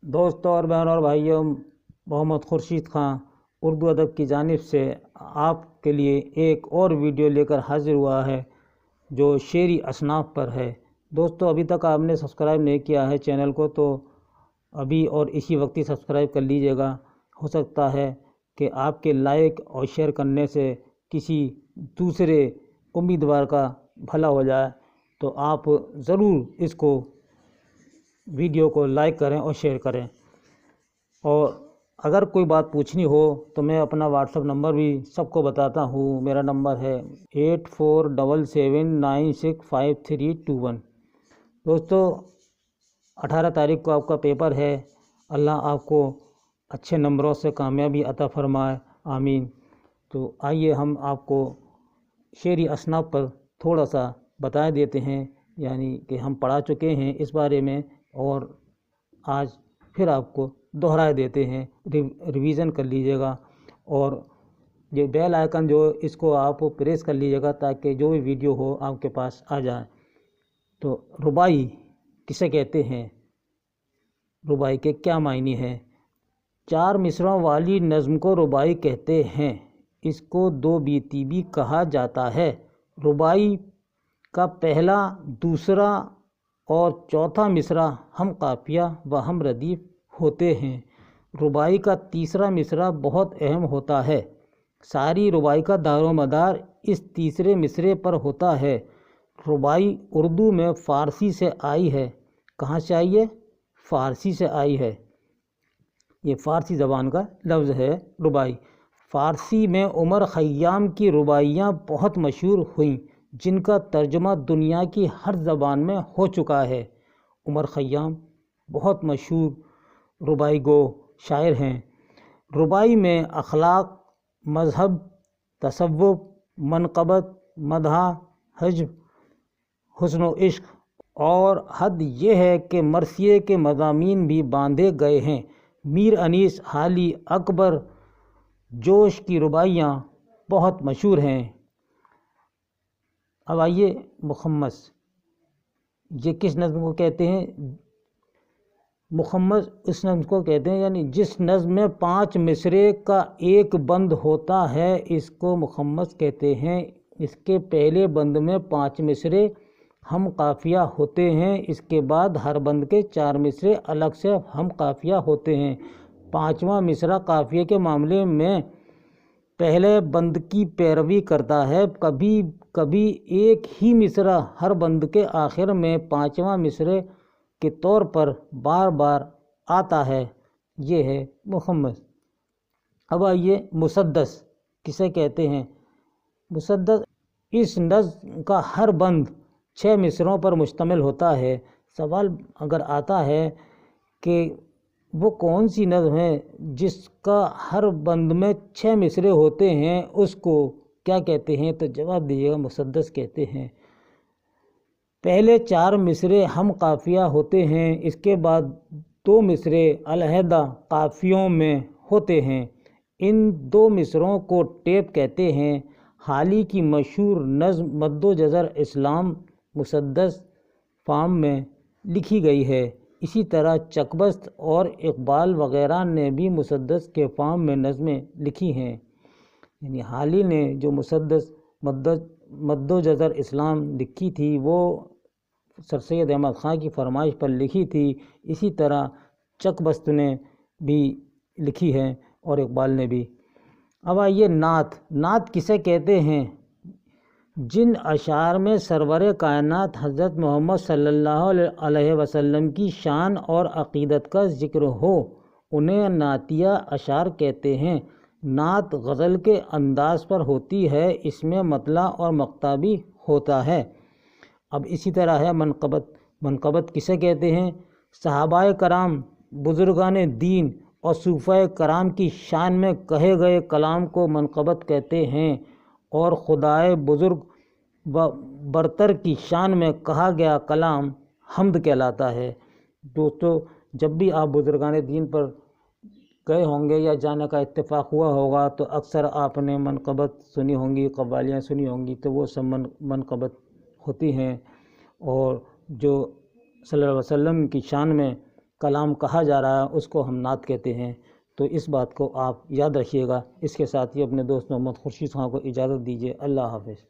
دوستوں اور بہنوں اور بھائیوں، محمد خورشید خان اردو ادب کی جانب سے آپ کے لیے ایک اور ویڈیو لے کر حاضر ہوا ہے جو شعری اصناف پر ہے۔ دوستوں، ابھی تک آپ نے سبسکرائب نہیں کیا ہے چینل کو تو ابھی اور اسی وقت ہی سبسکرائب کر لیجئے گا۔ ہو سکتا ہے کہ آپ کے لائک اور شیئر کرنے سے کسی دوسرے امیدوار کا بھلا ہو جائے، تو آپ ضرور اس کو ویڈیو کو لائک کریں اور شیئر کریں۔ اور اگر کوئی بات پوچھنی ہو تو میں اپنا واٹس ایپ نمبر بھی سب کو بتاتا ہوں۔ میرا نمبر ہے 8477965321۔ دوستو، 18 تاریخ کو آپ کا پیپر ہے۔ اللہ آپ کو اچھے نمبروں سے کامیابی عطا فرمائے، آمین۔ تو آئیے ہم آپ کو شعری اصناف پر تھوڑا سا بتا دیتے ہیں، یعنی کہ ہم پڑھا چکے ہیں اس بارے میں، اور آج پھر آپ کو دہرا دیتے ہیں، ریویژن کر لیجئے گا۔ اور یہ بیل آئیکن جو اس کو آپ پریس کر لیجئے گا تاکہ جو بھی ویڈیو ہو آپ کے پاس آ جائے۔ تو ربائی کسے کہتے ہیں؟ ربائی کے کیا معنی ہیں؟ 4 مصرعوں والی نظم کو ربائی کہتے ہیں۔ اس کو 2 بیتی بھی کہا جاتا ہے۔ ربائی کا پہلا، دوسرا اور چوتھا مصرع ہم قافیہ و ہم ردیف ہوتے ہیں۔ ربائی کا تیسرا مصرع بہت اہم ہوتا ہے۔ ساری ربائی کا دار و مدار اس تیسرے مصرعے پر ہوتا ہے۔ ربائی اردو میں فارسی سے آئی ہے۔ کہاں سے آئی ہے؟ فارسی سے آئی ہے۔ یہ فارسی زبان کا لفظ ہے ربائی۔ فارسی میں عمر خیام کی رباعیاں بہت مشہور ہوئیں، جن کا ترجمہ دنیا کی ہر زبان میں ہو چکا ہے۔ عمر خیام بہت مشہور ربائی گو شاعر ہیں۔ ربائی میں اخلاق، مذہب، تصوف، منقبت، مدح، حجب، حسن و عشق اور حد یہ ہے کہ مرثیے کے مضامین بھی باندھے گئے ہیں۔ میر انیس، حالی، اکبر جوش کی رباعیاں بہت مشہور ہیں۔ اب آئیے مخمس۔ یہ کس نظم کو کہتے ہیں؟ مخمس اس نظم کو کہتے ہیں، یعنی جس نظم میں 5 مصرعے کا ایک بند ہوتا ہے اس کو مخمس کہتے ہیں۔ اس کے پہلے بند میں 5 مصرعے ہم قافیہ ہوتے ہیں۔ اس کے بعد ہر بند کے 4 مصرعے الگ سے ہم قافیہ ہوتے ہیں۔ 5واں مصرع قافیے کے معاملے میں پہلے بند کی پیروی کرتا ہے۔ کبھی کبھی ایک ہی مصرع ہر بند کے آخر میں 5واں مصرعے کے طور پر بار بار آتا ہے۔ یہ ہے مخمس۔ اب آئیے مسدس کسے کہتے ہیں؟ مسدس اس نظم کا ہر بند 6 مصرعوں پر مشتمل ہوتا ہے۔ سوال اگر آتا ہے کہ وہ کون سی نظم ہے جس کا ہر بند میں 6 مصرعے ہوتے ہیں، اس کو کیا کہتے ہیں؟ تو جواب دیجیے گا مسدس کہتے ہیں۔ پہلے 4 مصرعے ہم قافیہ ہوتے ہیں، اس کے بعد 2 مصرعے علیحدہ قافیوں میں ہوتے ہیں۔ ان 2 مصرعوں کو ٹیپ کہتے ہیں۔ حالی کی مشہور نظم مد و جزر اسلام مسدس فارم میں لکھی گئی ہے۔ اسی طرح چکبست اور اقبال وغیرہ نے بھی مسدس کے فارم میں نظمیں لکھی ہیں۔ یعنی حالی نے جو مسدس مد و جزر اسلام لکھی تھی وہ سر سید احمد خان کی فرمائش پر لکھی تھی۔ اسی طرح چکبست نے بھی لکھی ہے اور اقبال نے بھی۔ اب آئیے نعت۔ نعت کسے کہتے ہیں؟ جن اشعار میں سرور کائنات حضرت محمد صلی اللہ علیہ وسلم کی شان اور عقیدت کا ذکر ہو انہیں نعتیہ اشعار کہتے ہیں۔ نعت غزل کے انداز پر ہوتی ہے، اس میں مطلع اور مقطع بھی ہوتا ہے۔ اب اسی طرح ہے منقبت۔ منقبت کسے کہتے ہیں؟ صحابہ کرام، بزرگان دین اور صوفہ کرام کی شان میں کہے گئے کلام کو منقبت کہتے ہیں، اور خدائے بزرگ و برتر کی شان میں کہا گیا کلام حمد کہلاتا ہے۔ دوستو، جب بھی آپ بزرگان دین پر گئے ہوں گے یا جانے کا اتفاق ہوا ہوگا تو اکثر آپ نے منقبت سنی ہوں گی، قوالیاں سنی ہوں گی، تو وہ سب منقبت ہوتی ہیں، اور جو صلی اللہ علیہ وسلم کی شان میں کلام کہا جا رہا ہے اس کو ہم نعت کہتے ہیں۔ تو اس بات کو آپ یاد رکھیے گا۔ اس کے ساتھ ہی اپنے دوست محمد خورشید خان کو اجازت دیجیے۔ اللہ حافظ۔